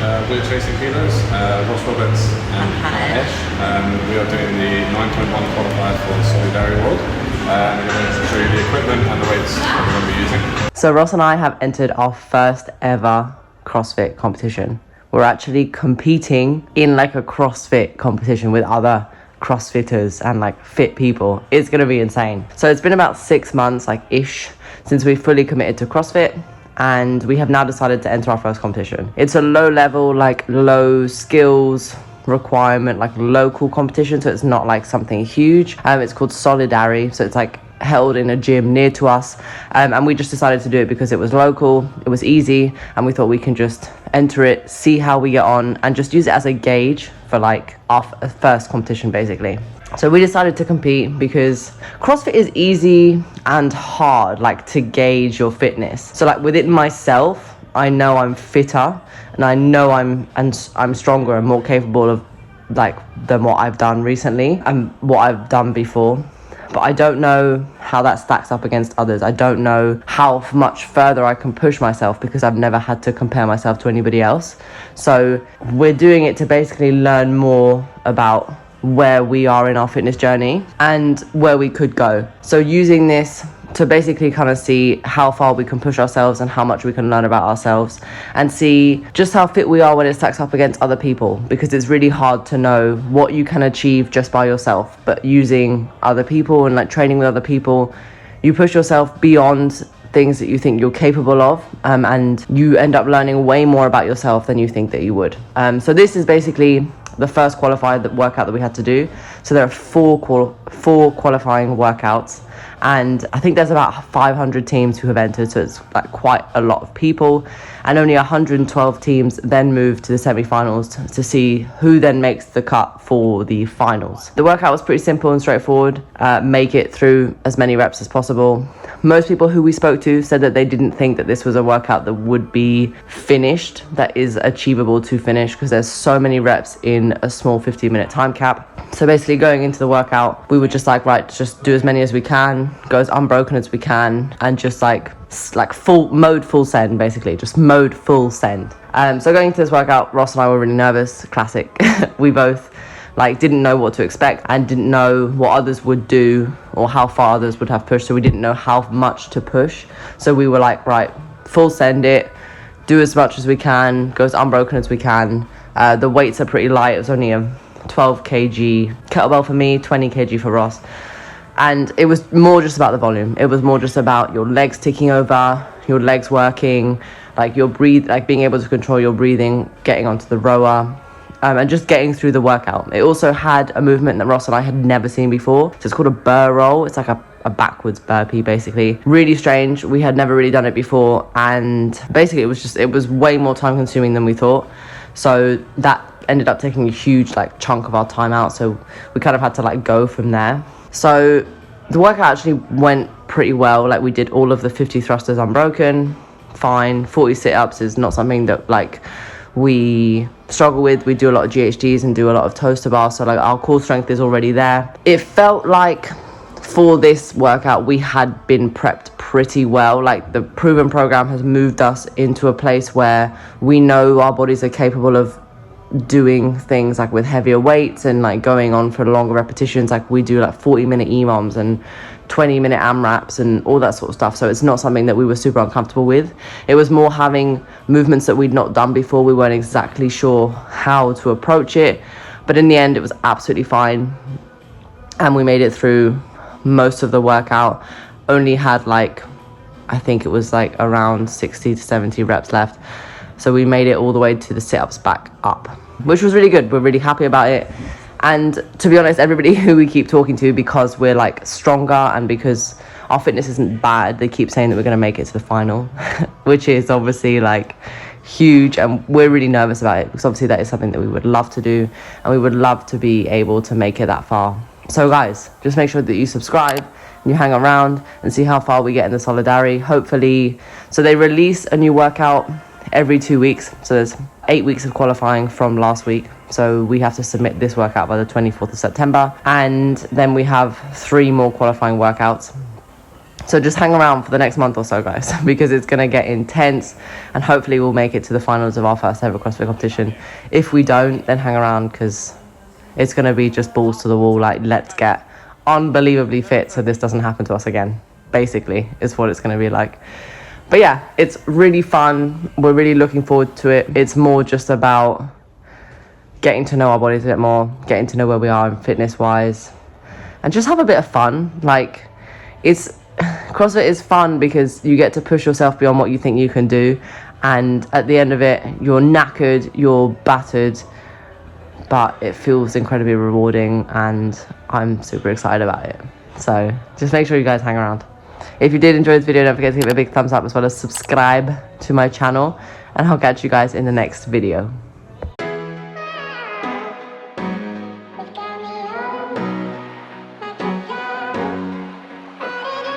We're chasing kilos, Ross Roberts and Ash. We are doing the 9.1 qualifier for the Solidarity World. And I'm going to show you the equipment and the weights that we're going to be using. So Ross and I have entered our first ever CrossFit competition. We're actually competing in like a CrossFit competition with other CrossFitters and like fit people. It's going to be insane. So it's been about 6 months ish since we fully committed to CrossFit, and we have now decided to enter our first competition. It's a low level, low skills requirement, local competition, so it's not like something huge. It's called Solidarity, so it's held in a gym near to us, and we just decided to do it because it was local, it was easy, and we thought we can just enter it, see how we get on, and just use it as a gauge for our first competition basically. So we decided to compete because CrossFit is easy and hard to gauge your fitness. So within myself, I know I'm fitter, and I know I'm stronger and more capable of than what I've done recently and what I've done before. But I don't know how that stacks up against others. I don't know how much further I can push myself because I've never had to compare myself to anybody else. So we're doing it to basically learn more about where we are in our fitness journey and where we could go. So using this to basically kind of see how far we can push ourselves and how much we can learn about ourselves, and see just how fit we are when it stacks up against other people, because it's really hard to know what you can achieve just by yourself. But using other people and training with other people, you push yourself beyond things that you think you're capable of, and you end up learning way more about yourself than you think that you would. So this is basically the first qualified workout that we had to do. So there are four qualifying workouts, and I think there's about 500 teams who have entered, so it's quite a lot of people, and only 112 teams then move to the semi-finals to see who then makes the cut for the finals. The workout was pretty simple and straightforward. Make it through as many reps as possible. Most people who we spoke to said that they didn't think that this was a workout that would be finished, that is achievable to finish, because there's so many reps in a small 15-minute time cap. So basically going into the workout, we were just right, just do as many as we can, go as unbroken as we can, and just full send, basically, just mode full send. So going into this workout, Ross and I were really nervous, classic. We both didn't know what to expect and didn't know what others would do or how far others would have pushed, so we didn't know how much to push. So we were right, full send it, do as much as we can, go as unbroken as we can. The weights are pretty light. It was only a 12 kg kettlebell for me, 20 kg for Ross, and it was more just about the volume. It was more just about your legs ticking over, your legs working, your being able to control your breathing, getting onto the rower, and just getting through the workout. It also had a movement that Ross and I had never seen before. So it's called a BURROLL. It's a backwards burpee, basically. Really strange. We had never really done it before, and basically it was way more time consuming than we thought. So that ended up taking a huge chunk of our time out, so we kind of had to go from there. So the workout actually went pretty well. We did all of the 50 thrusters unbroken, fine. 40 sit-ups is not something that we struggle with. We do a lot of GHDs and do a lot of toes to bar, so our core strength is already there. It felt for this workout we had been prepped pretty well. The proven program has moved us into a place where we know our bodies are capable of doing things with heavier weights and going on for longer repetitions. We do 40-minute EMOMs and 20-minute AMRAPs and all that sort of stuff. So it's not something that we were super uncomfortable with. It was more having movements that we'd not done before. We weren't exactly sure how to approach it, but in the end it was absolutely fine, and we made it through most of the workout. Only had I think it was around 60 to 70 reps left. So we made it all the way to the sit-ups back up, which was really good. We're really happy about it. And to be honest, everybody who we keep talking to, because we're stronger and because our fitness isn't bad, they keep saying that we're going to make it to the final, which is obviously huge, and we're really nervous about it because obviously that is something that we would love to do, and we would love to be able to make it that far. So guys, just make sure that you subscribe and you hang around and see how far we get in the Solidarity. Hopefully, so they release a new workout every 2 weeks. So there's 8 weeks of qualifying from last week. So we have to submit this workout by the 24th of September. And then we have 3 more qualifying workouts. So just hang around for the next month or so, guys, because it's going to get intense, and hopefully we'll make it to the finals of our first ever CrossFit competition. If we don't, then hang around, because it's going to be just balls to the wall. Like, let's get unbelievably fit so this doesn't happen to us again, basically, is what it's going to be like. But yeah, it's really fun. We're really looking forward to it. It's more just about getting to know our bodies a bit more, getting to know where we are fitness wise, and just have a bit of fun. Like, CrossFit is fun because you get to push yourself beyond what you think you can do, and at the end of it, you're knackered, you're battered, but it feels incredibly rewarding, and I'm super excited about it. So just make sure you guys hang around. If you did enjoy this video, don't forget to give it a big thumbs up, as well as subscribe to my channel, and I'll catch you guys in the next video.